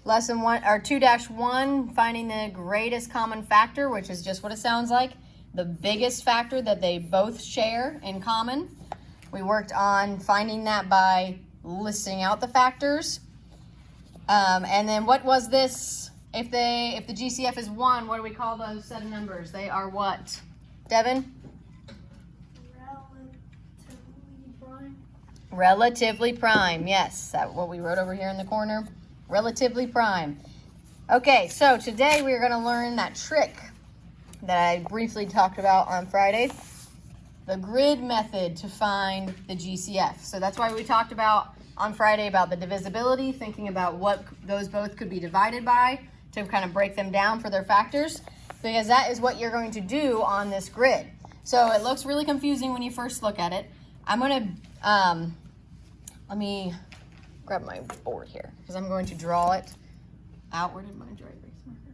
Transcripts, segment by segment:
Lesson 1 or 2-1, finding the greatest common factor, which is just what it sounds like. The biggest factor that they both share in common. We worked on finding that by listing out the factors. And then what was this? If the GCF is 1, what do we call those set of numbers? They are what? Devin? Relatively prime. Yes, that's what we wrote over here in the corner. Relatively prime. Okay, so today we're going to learn that trick that I briefly talked about on Friday. The grid method to find the GCF. So that's why we talked about on Friday about the divisibility, thinking about what those both could be divided by to kind of break them down for their factors, because that is what you're going to do on this grid. So it looks really confusing when you first look at it. I'm going to, let me grab my board here because I'm going to draw it out. Where did my dry erase marker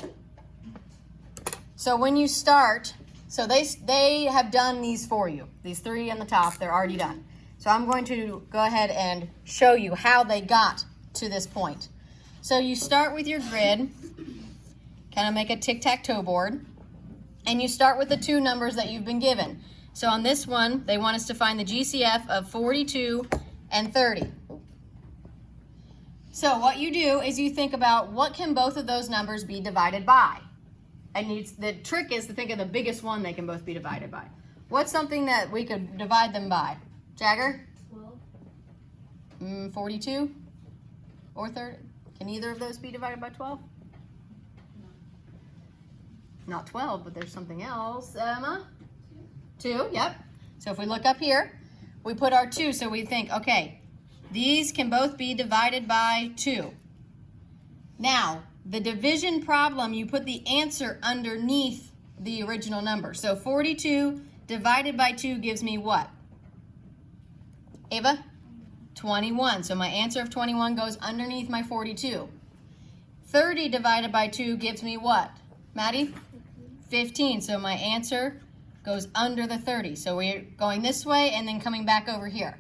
go? So when you start, so they have done these for you. These 3 on the top, they're already done. So I'm going to go ahead and show you how they got to this point. So you start with your grid, kind of make a tic-tac-toe board, and you start with the 2 numbers that you've been given. So on this one, they want us to find the GCF of 42 and 30. So what you do is you think about what can both of those numbers be divided by. And the trick is to think of the biggest one they can both be divided by. What's something that we could divide them by? Jagger? 12. 42 or 30? Can either of those be divided by 12? No. Not 12, but there's something else. Emma? 2, yep. So if we look up here, we put our 2, so we think, okay, these can both be divided by 2. Now, the division problem, you put the answer underneath the original number. So 42 divided by 2 gives me what? Ava? 21. So my answer of 21 goes underneath my 42. 30 divided by 2 gives me what? Maddie? 15. So my answer goes under the 30. So we're going this way and then coming back over here.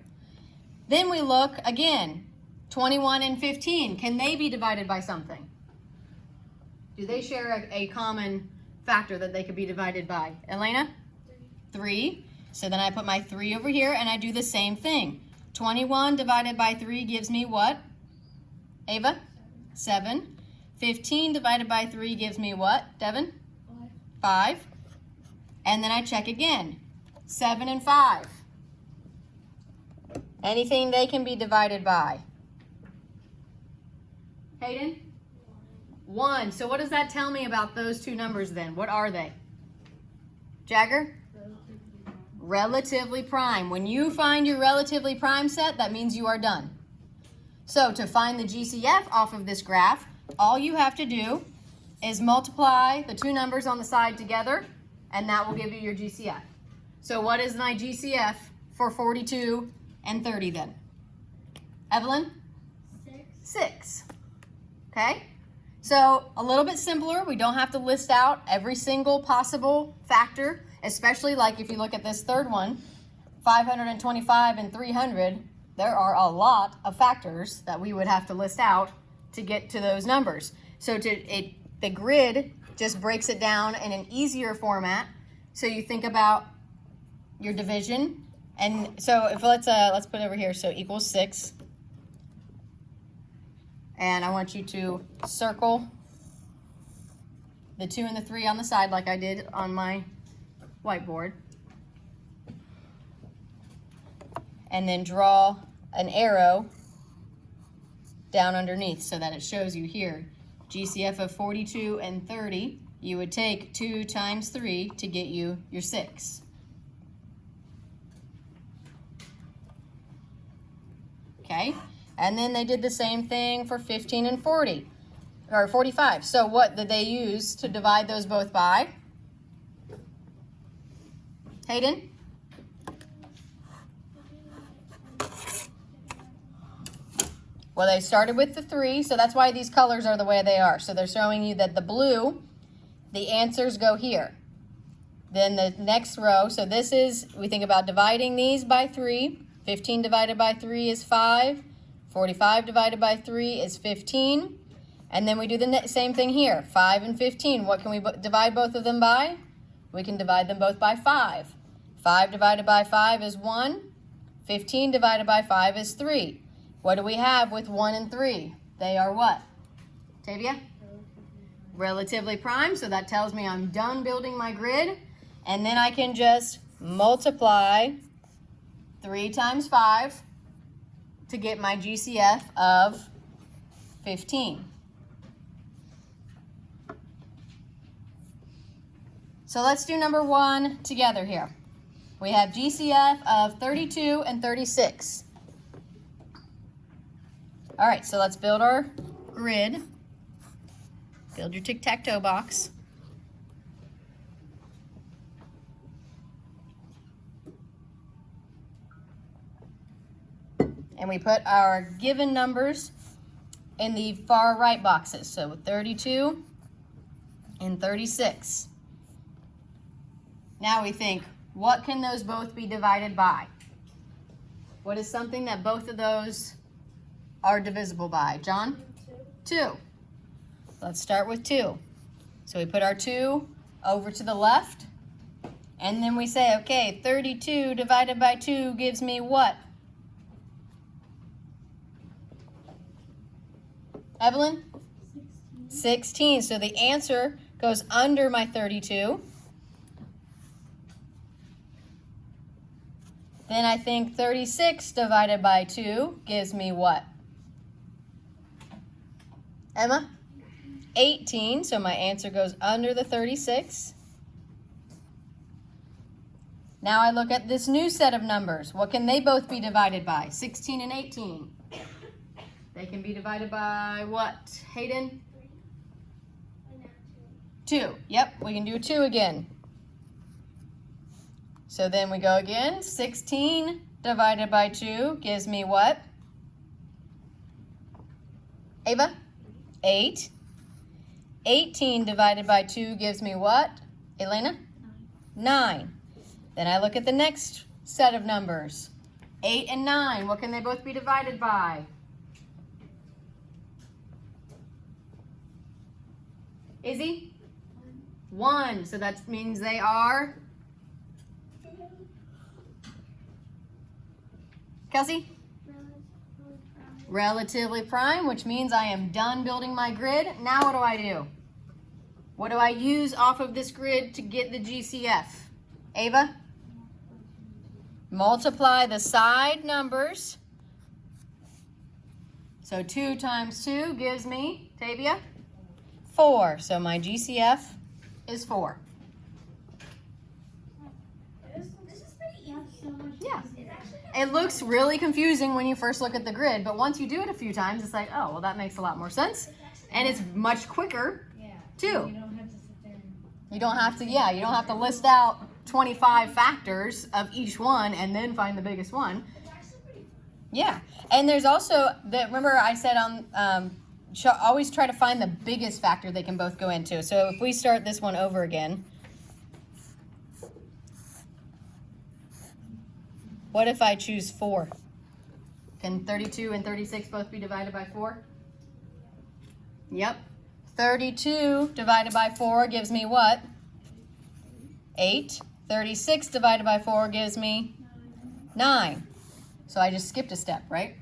Then we look again, 21 and 15. Can they be divided by something? Do they share a common factor that they could be divided by? Elena? 3. So then I put my 3 over here and I do the same thing. 21 divided by 3 gives me what? Ava? 7. 15 divided by 3 gives me what? Devin? 5. And then I check again. 7 and 5. Anything they can be divided by? Hayden? 1. So what does that tell me about those 2 numbers then? What are they? Jagger? Relatively prime. When you find your relatively prime set, that means you are done. So to find the GCF off of this graph, all you have to do is multiply the 2 numbers on the side together, and that will give you your GCF. So what is my GCF for 42 and 30 then? Evelyn? 6. Okay? So a little bit simpler. We don't have to list out every single possible factor, especially like if you look at this third one, 525 and 300, there are a lot of factors that we would have to list out to get to those numbers. So the grid just breaks it down in an easier format. So you think about your division, and so if let's put it over here. So equals 6, and I want you to circle the 2 and the 3 on the side like I did on my whiteboard, and then draw an arrow down underneath so that it shows you here GCF of 42 and 30. You would take 2 times 3 to get you your 6. Okay, and then they did the same thing for 15 and 40, or 45. So what did they use to divide those both by? Hayden? Well, they started with the 3, so that's why these colors are the way they are. So they're showing you that the blue, the answers go here. Then the next row, so this is, we think about dividing these by 3. 15 divided by 3 is 5. 45 divided by 3 is 15. And then we do the same thing here. 5 and 15. What can we divide both of them by? We can divide them both by 5. 5 divided by 5 is 1. 15 divided by 5 is 3. What do we have with 1 and 3? They are what? Tavia? Relatively prime. So that tells me I'm done building my grid. And then I can just multiply 3 times 5 to get my GCF of 15. So let's do number 1 together here. We have GCF of 32 and 36. All right, so let's build our grid. Build your tic-tac-toe box. And we put our given numbers in the far right boxes. So 32 and 36. Now we think, what can those both be divided by? What is something that both of those are divisible by? John? 2. Let's start with 2. So we put our 2 over to the left. And then we say, okay, 32 divided by 2 gives me what? Evelyn? 16. So the answer goes under my 32. Then I think 36 divided by 2 gives me what? Emma? 18. So my answer goes under the 36. Now I look at this new set of numbers. What can they both be divided by? 16 and 18. They can be divided by what? Hayden? 2. Yep, we can do 2 again. So then we go again. 16 divided by 2 gives me what? Ava? 8. 18 divided by 2 gives me what? Elena? 9. Then I look at the next set of numbers. 8 and 9. What can they both be divided by? Izzy? 1. So that means they are? Kelsey? Relatively prime, which means I am done building my grid. Now what do I do? What do I use off of this grid to get the GCF? Ava? Multiply the side numbers. So 2 times 2 gives me, Tavia? 4. So my GCF is 4. This is pretty easy. Yeah. It looks really confusing when you first look at the grid, but once you do it a few times, it's like, oh, well, that makes a lot more sense. And it's much quicker, too. You don't have to sit there and... You don't have to list out 25 factors of each one and then find the biggest one. It's actually pretty fun. Yeah. And there's also, remember I said always try to find the biggest factor they can both go into. So if we start this one over again, what if I choose 4? Can 32 and 36 both be divided by 4? Yep. 32 divided by 4 gives me what? 8. 36 divided by 4 gives me 9. So I just skipped a step, right?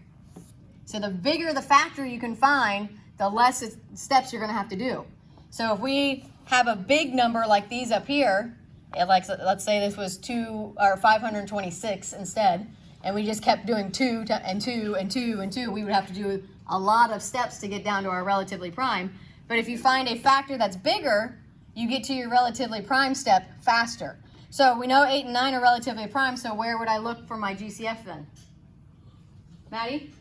So the bigger the factor you can find, the less steps you're going to have to do. So if we have a big number like these up here, let's say this was 526 instead, and we just kept doing 2 and 2 and 2 and 2, we would have to do a lot of steps to get down to our relatively prime. But if you find a factor that's bigger, you get to your relatively prime step faster. So we know 8 and 9 are relatively prime, so where would I look for my GCF then? Maddie?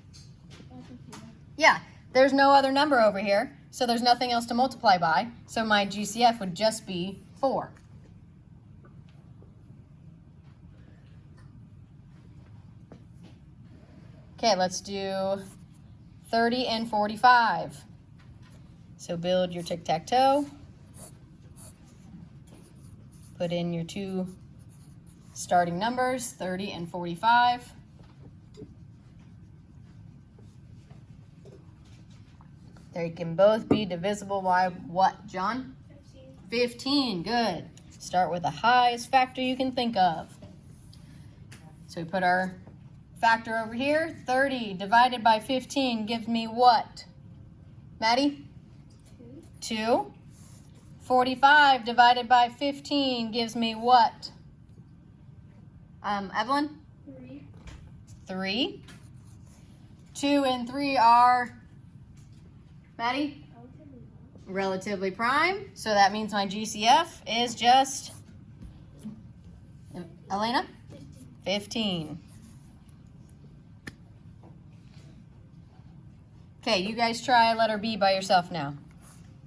Yeah, there's no other number over here, so there's nothing else to multiply by, so my GCF would just be 4. Okay, let's do 30 and 45. So build your tic-tac-toe. Put in your 2 starting numbers, 30 and 45. They can both be divisible by what, John? 15, good. Start with the highest factor you can think of. So we put our factor over here. 30 divided by 15 gives me what? Maddie? 2. 45 divided by 15 gives me what? Evelyn? 3. 2 and 3 are, Maddie? Relatively prime. So that means my GCF is just, Elena? 15. Okay, you guys try letter B by yourself now.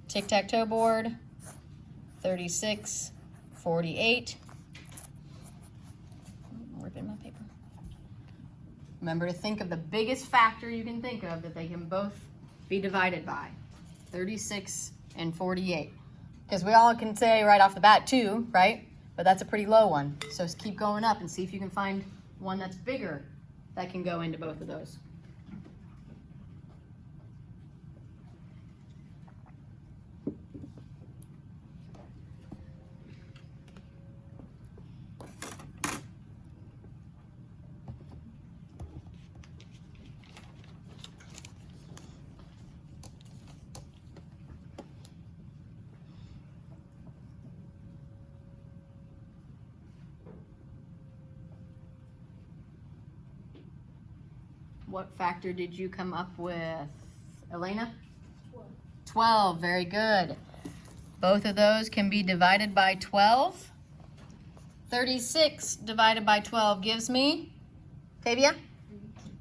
Tic-tac-toe board, 36, 48. I'm ripping my paper. Remember to think of the biggest factor you can think of that they can both be divided by. 36 and 48. Because we all can say right off the bat 2, right? But that's a pretty low one. So just keep going up and see if you can find one that's bigger that can go into both of those. What factor did you come up with, Elena? 12, very good. Both of those can be divided by 12. 36 divided by 12 gives me, Tavia?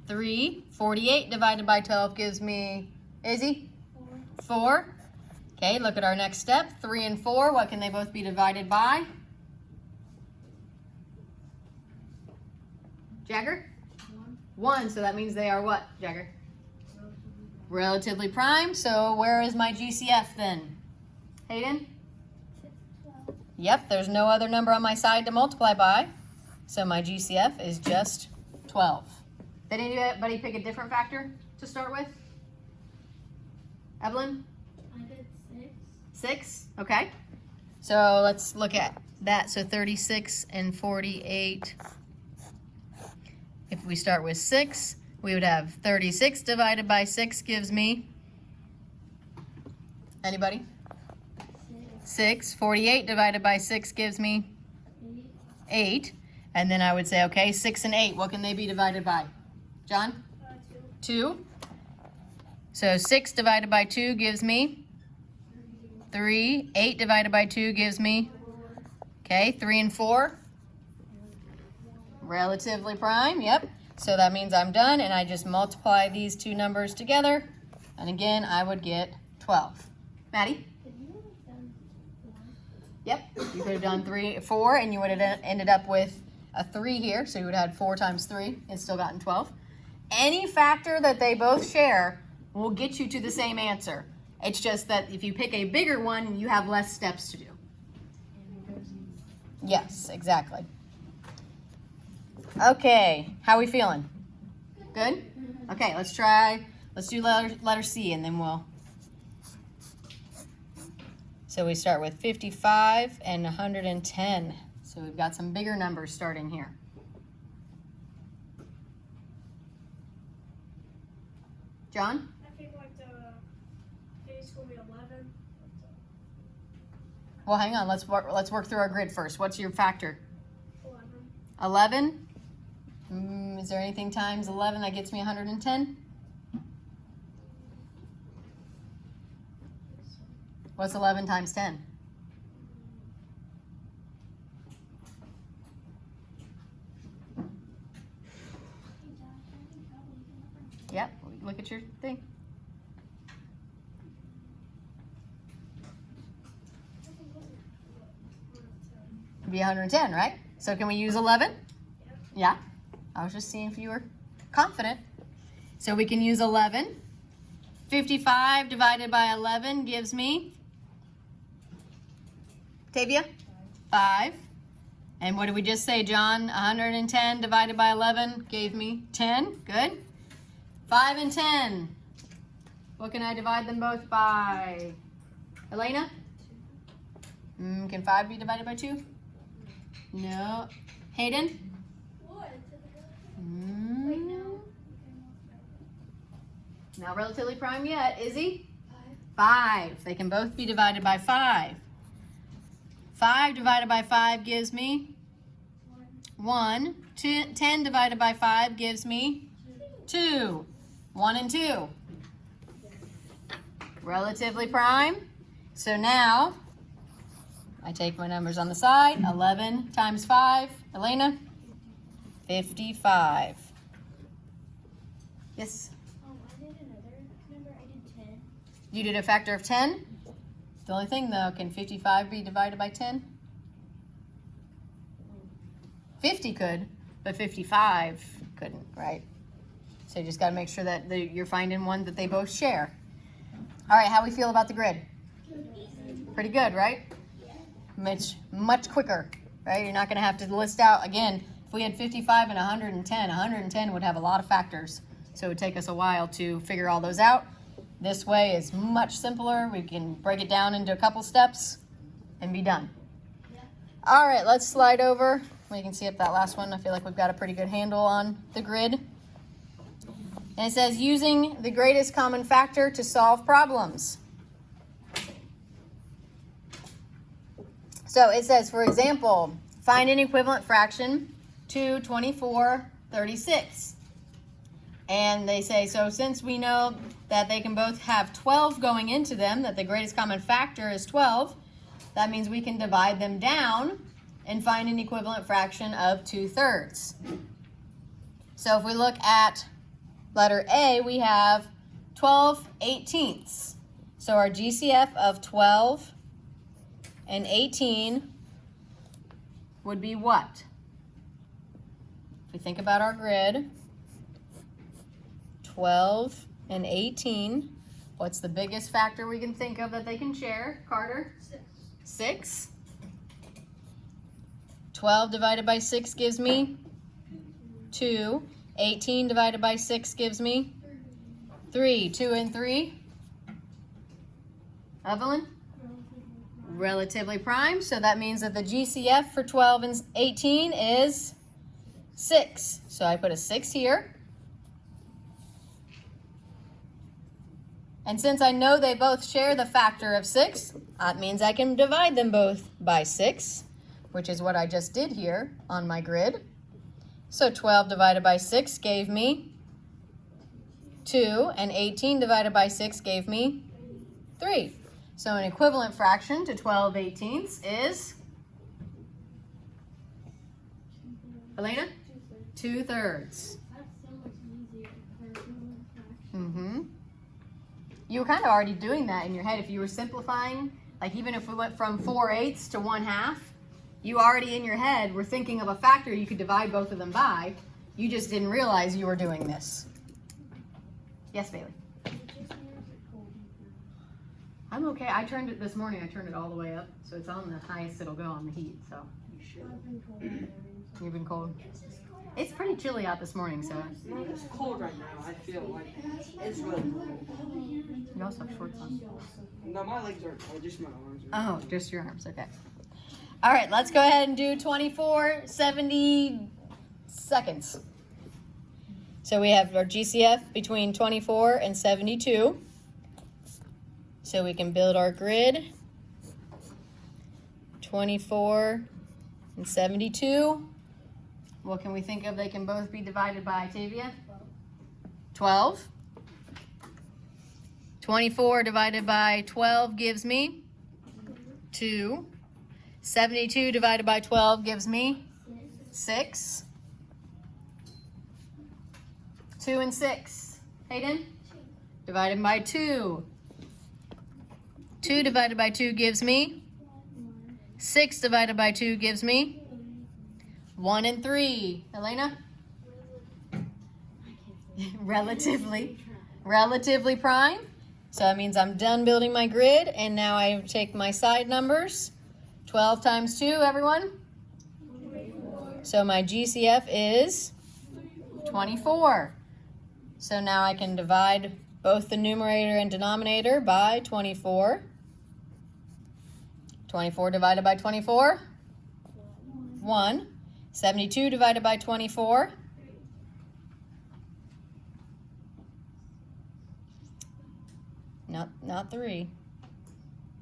3. 48 divided by 12 gives me, Izzy? 4. Okay, look at our next step. 3 and 4, what can they both be divided by? Jagger? 1, so that means they are what, Jagger? Relatively prime. So where is my GCF then? Hayden? Yep, there's no other number on my side to multiply by. So my GCF is just 12. Did anybody pick a different factor to start with? Evelyn? I did 6. 6, okay. So let's look at that. So 36 and 48. If we start with 6, we would have 36 divided by 6 gives me, anybody? 6. 48 divided by 6 gives me 8. And then I would say, okay, 6 and 8, what can they be divided by? John? 2. So 6 divided by 2 gives me 3. 8 divided by 2 gives me, okay, 3 and 4. Relatively prime, yep. So that means I'm done, and I just multiply these two numbers together, and again, I would get 12. Maddie? Yep, you could have done 4, and you would have ended up with a 3 here, so you would have had 4 times 3 and still gotten 12. Any factor that they both share will get you to the same answer. It's just that if you pick a bigger one, you have less steps to do. Yes, exactly. Okay, how are we feeling? Good? Okay, let's do letter C and then we'll. So we start with 55 and 110. So we've got some bigger numbers starting here. John? I think like the base will be 11. Well, hang on, let's work through our grid first. What's your factor? 11. 11? Is there anything times 11 that gets me 110? What's 11 times 10? Yep, look at your thing. It'd be 110, right? So can we use 11? Yeah. I was just seeing if you were confident. So we can use 11. 55 divided by 11 gives me, Tavia? 5. And what did we just say, John? 110 divided by 11 gave me 10. Good. 5 and 10. What can I divide them both by? Elena? Can 5 be divided by 2? No. Hayden? What? Mm. Wait, no. Not relatively prime yet. Izzy? 5. They can both be divided by 5. 5 divided by 5 gives me 1. 10 divided by 5 gives me 2. 1 and 2. Relatively prime. So now, I take my numbers on the side. 11 times 5. Elena? 55. Yes? I did another number. I did 10. You did a factor of 10? The only thing though, can 55 be divided by 10? 50 could, but 55 couldn't, right? So you just got to make sure that you're finding one that they both share. All right, how we feel about the grid? Pretty good, right? Much quicker, right? You're not going to have to list out, again, if we had 55 and 110 would have a lot of factors. So it would take us a while to figure all those out. This way is much simpler. We can break it down into a couple steps and be done. All right, let's slide over. We can see up that last one. I feel like we've got a pretty good handle on the grid. And it says using the greatest common factor to solve problems. So it says, for example, find an equivalent fraction to 24/36. And they say, so since we know that they can both have 12 going into them, that the greatest common factor is 12, that means we can divide them down and find an equivalent fraction of 2/3. So if we look at letter A, we have 12/18. So our GCF of 12 and 18 would be what? If we think about our grid, 12 and 18, what's the biggest factor we can think of that they can share? Carter? 6. 12 divided by 6 gives me 2. 18 divided by 6 gives me 3. 2 and 3. Evelyn? Relatively prime. So that means that the GCF for 12 and 18 is 6. So I put a 6 here. And since I know they both share the factor of 6, that means I can divide them both by 6, which is what I just did here on my grid. So 12 divided by 6 gave me 2, and 18 divided by 6 gave me 3. So an equivalent fraction to 12/18 is, Elena? 2/3. That's so much easier for equivalent fraction. You were kind of already doing that in your head if you were simplifying. Like even if we went from 4/8 to 1/2, you already in your head were thinking of a factor you could divide both of them by. You just didn't realize you were doing this. Yes, Bailey? I'm okay. I turned it this morning. I turned it all the way up. So it's on the highest it'll go on the heat. So you've been cold. It's pretty chilly out this morning, so. No, it's cold right now. I feel like it's really cold. You also have shorts on. No, my legs aren't cold, just my arms Oh, are. just your arms. Okay. All right, let's go ahead and do 24/70 seconds. So we have our GCF between 24 and 72. So we can build our grid. 24 and 72. What can we think of they can both be divided by, Tavia? 12. 24 divided by 12 gives me 2. 72 divided by 12 gives me 6. 2 and 6. Hayden? Divided by 2. 2 divided by 2 gives me 6 divided by 2 gives me 1 and 3. Elena? Relatively prime. So that means I'm done building my grid, and now I take my side numbers. 12 times 2, everyone? 24. So my GCF is 24. So now I can divide both the numerator and denominator by 24. 24 divided by 24? 1. 72 divided by 24? Not 3.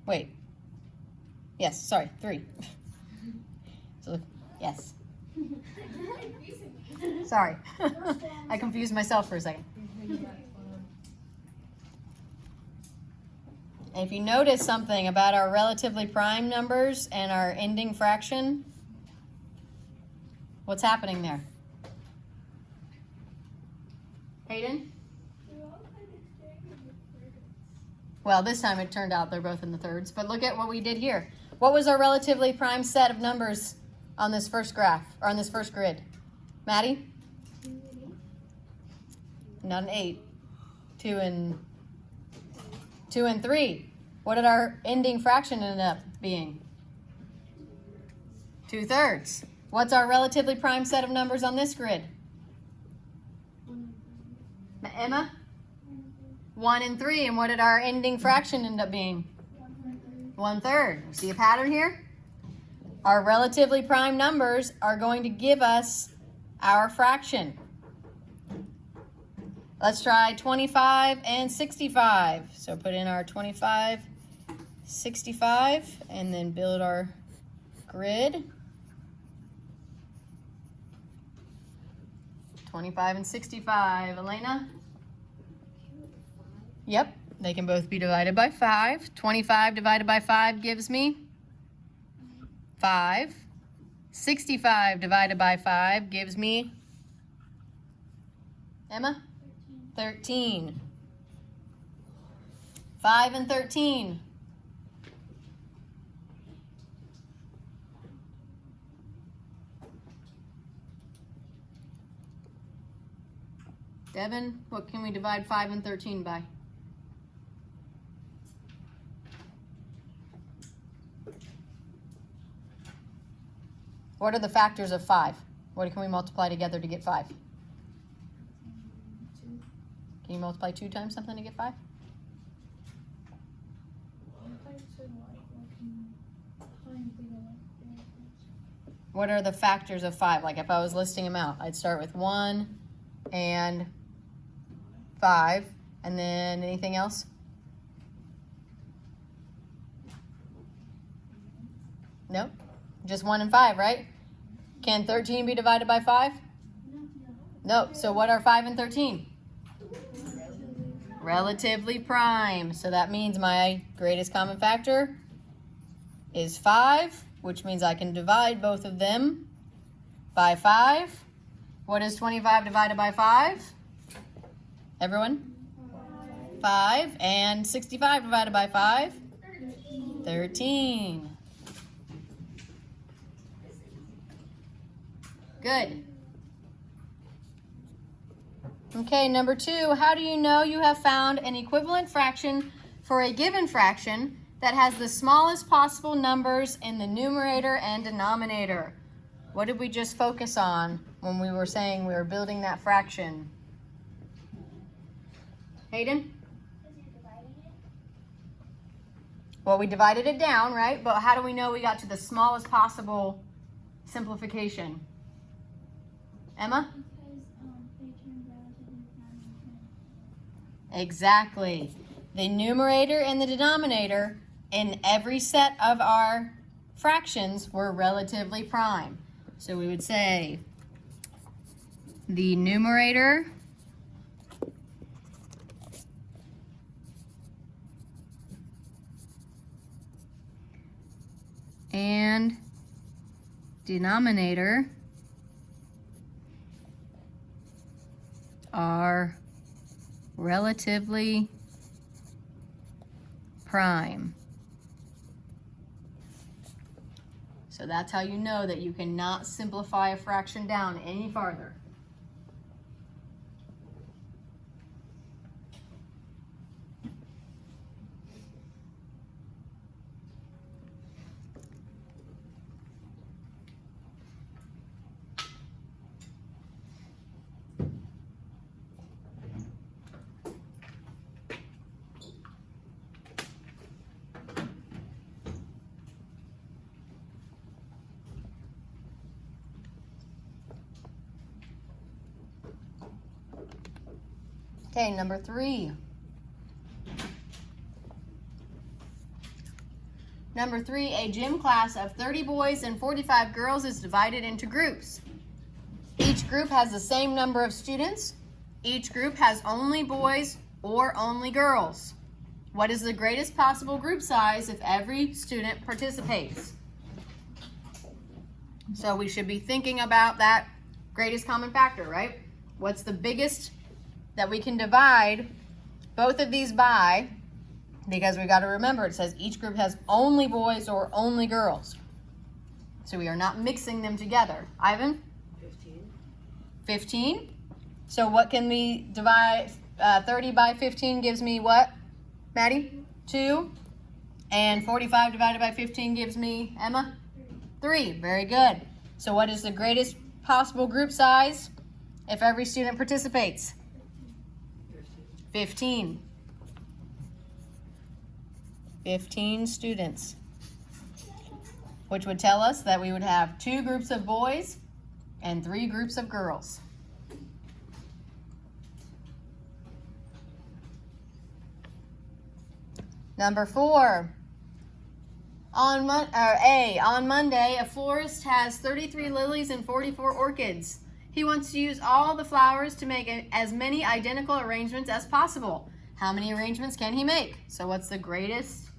Wait. Yes, sorry, 3. So, yes. Sorry. I confused myself for a second. And if you notice something about our relatively prime numbers and our ending fraction, what's happening there? Hayden? Well, this time it turned out they're both in the thirds, but look at what we did here. What was our relatively prime set of numbers on this first graph, or on this first grid? Maddie? Not an 8. 2 and 3. What did our ending fraction end up being? 2/3. What's our relatively prime set of numbers on this grid? Emma? 1 and 3. And what did our ending fraction end up being? 1/3. See a pattern here? Our relatively prime numbers are going to give us our fraction. Let's try 25 and 65. So put in our 25, 65, and then build our grid. 25 and 65. Elena? Yep, they can both be divided by 5. 25 divided by 5 gives me 5. 65 divided by 5 gives me, Emma? 13. 5 and 13. Devin, what can we divide 5 and 13 by? What are the factors of 5? What can we multiply together to get 5? Can you multiply 2 times something to get 5? What are the factors of 5? Like if I was listing them out, I'd start with 1 and 5, and then anything else? Nope. Just 1 and 5, right? Can 13 be divided by 5? No. So what are 5 and 13? Relatively prime. So that means my greatest common factor is 5, which means I can divide both of them by 5. What is 25 divided by 5? Everyone? 5. And 65 divided by 5? 13. Good. Okay, number 2, how do you know you have found an equivalent fraction for a given fraction that has the smallest possible numbers in the numerator and denominator? What did we just focus on when we were saying we were building that fraction? Hayden? Well, we divided it down, right? But how do we know we got to the smallest possible simplification? Emma? Exactly. The numerator and the denominator in every set of our fractions were relatively prime. So we would say the numerator and denominator are relatively prime. So that's how you know that you cannot simplify a fraction down any farther. Okay, number 3. Number 3, a gym class of 30 boys and 45 girls is divided into groups. Each group has the same number of students. Each group has only boys or only girls. What is the greatest possible group size if every student participates? So we should be thinking about that greatest common factor, right? What's the biggest that we can divide both of these by? Because we got to remember, it says each group has only boys or only girls. So we are not mixing them together. Ivan? 15. 15. So what can we divide? 30 by 15 gives me what? Maddie? 2. And 45 divided by 15 gives me, Emma? 3. Very good. So what is the greatest possible group size if every student participates? 15. 15 students, which would tell us that we would have 2 groups of boys and 3 groups of girls. Number 4. On Monday, a florist has 33 lilies and 44 orchids. He wants to use all the flowers to make as many identical arrangements as possible. How many arrangements can he make? So what's the greatest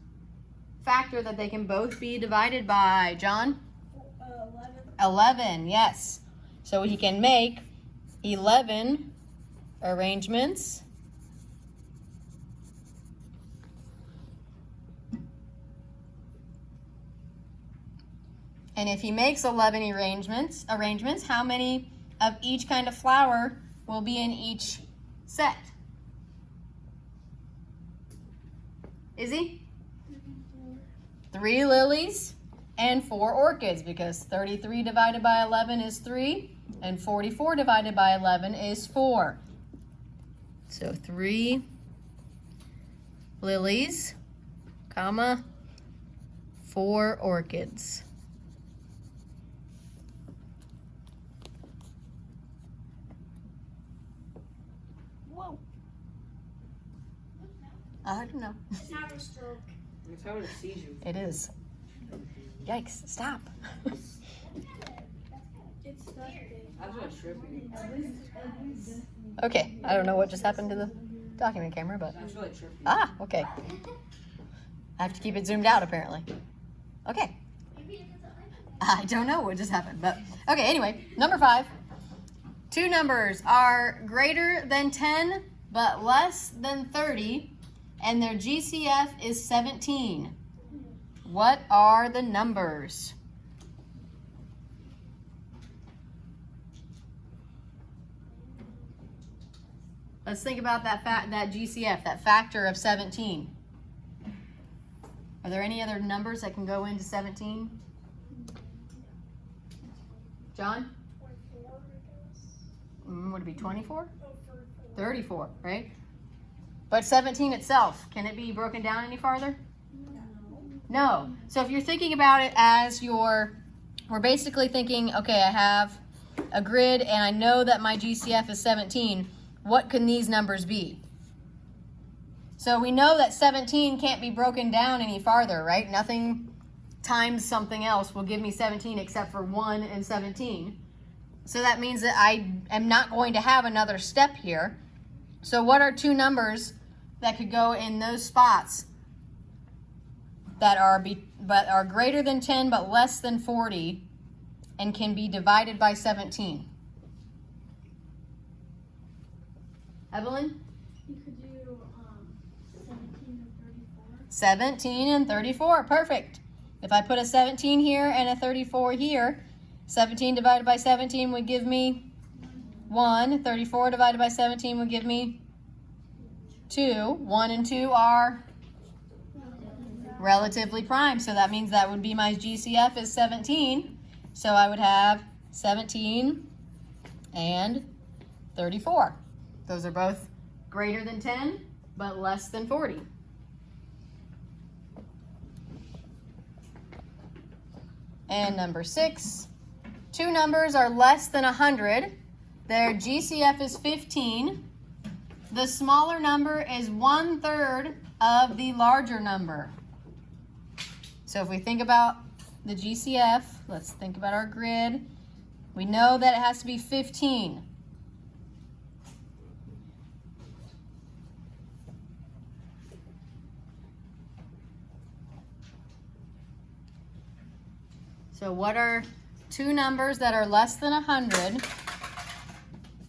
factor that they can both be divided by? John? 11, yes. So he can make 11 arrangements. And if he makes 11 arrangements, how many of each kind of flower will be in each set? Izzy? 3 lilies and 4 orchids, because 33 divided by 11 is 3 and 44 divided by 11 is 4. So 3 lilies, comma, 4 orchids. Whoa. I don't know. It's having a stroke. It's having a seizure. It is. Yikes, stop. It's stuck. I was just tripping. Okay, I don't know what just happened to the document camera, but That's really trippy. ah, okay. I have to keep it zoomed out apparently. Okay. I don't know what just happened, but okay, anyway, number 5. 2 numbers are greater than 10 but less than 30, and their GCF is 17. What are the numbers? Let's think about that GCF, that factor of 17. Are there any other numbers that can go into 17? John? 24, I guess. Would it be 24? Oh, 34, right? But 17 itself, can it be broken down any farther? No. So if you're thinking about it as we're basically thinking, okay, I have a grid and I know that my GCF is 17. What can these numbers be? So we know that 17 can't be broken down any farther, right? Nothing times something else will give me 17 except for 1 and 17. So that means that I am not going to have another step here. So what are 2 numbers that could go in those spots that are greater than 10 but less than 40 and can be divided by 17? Evelyn? You could do 17 and 34. 17 and 34, perfect. If I put a 17 here and a 34 here, 17 divided by 17 would give me 1. 34 divided by 17 would give me 2. 1 and 2 are relatively prime, so that means that would be my GCF is 17. So I would have 17 and 34. Those are both greater than 10, but less than 40. And number 6, 2 numbers are less than 100. Their GCF is 15. the smaller number is 1/3 of the larger number. So if we think about the GCF, let's think about our grid. We know that it has to be 15. So what are two numbers that are less than 100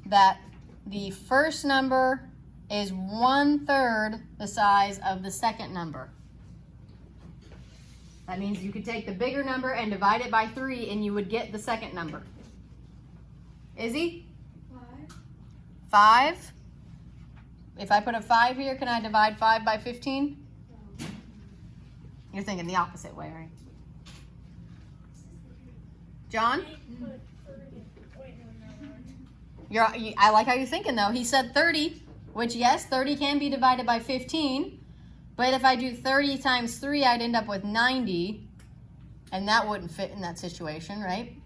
that the first number is 1/3 the size of the second number? That means you could take the bigger number and divide it by 3 and you would get the second number. Izzy? 5. If I put a 5 here, can I divide 5 by 15? You're thinking the opposite way, right? John? I like how you're thinking though. He said 30, which yes, 30 can be divided by 15. But if I do 30 times 3, I'd end up with 90. And that wouldn't fit in that situation, right?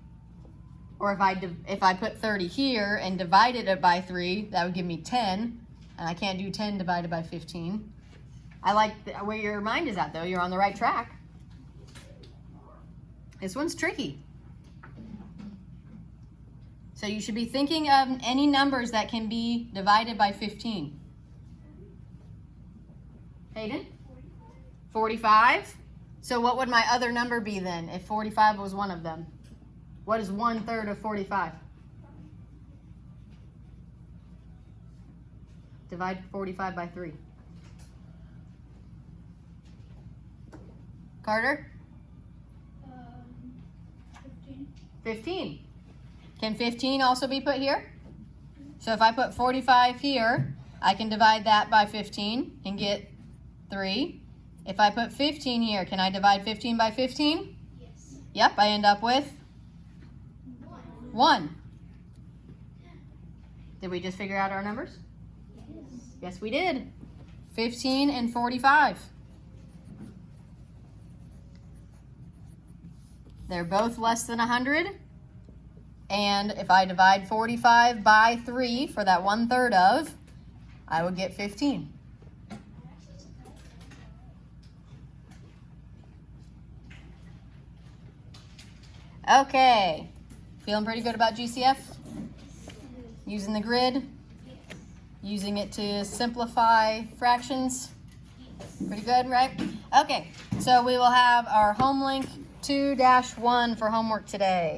Or if I put 30 here and divided it by 3, that would give me 10. And I can't do 10 divided by 15. I like where your mind is at though. You're on the right track. This one's tricky. So you should be thinking of any numbers that can be divided by 15. Hayden? 45? So what would my other number be then if 45 was one of them? What is 1/3 of 45? Divide 45 by 3. Carter? 15. 15. Can 15 also be put here? So if I put 45 here, I can divide that by 15 and get 3. If I put 15 here, can I divide 15 by 15? Yes. Yep, I end up with 1. Did we just figure out our numbers? Yes. Yes, we did. 15 and 45. They're both less than 100. And if I divide 45 by 3 for that 1/3 of, I would get 15. Okay, feeling pretty good about GCF? Using the grid? Using it to simplify fractions? Pretty good, right? Okay, so we will have our home link 2-1 for homework today.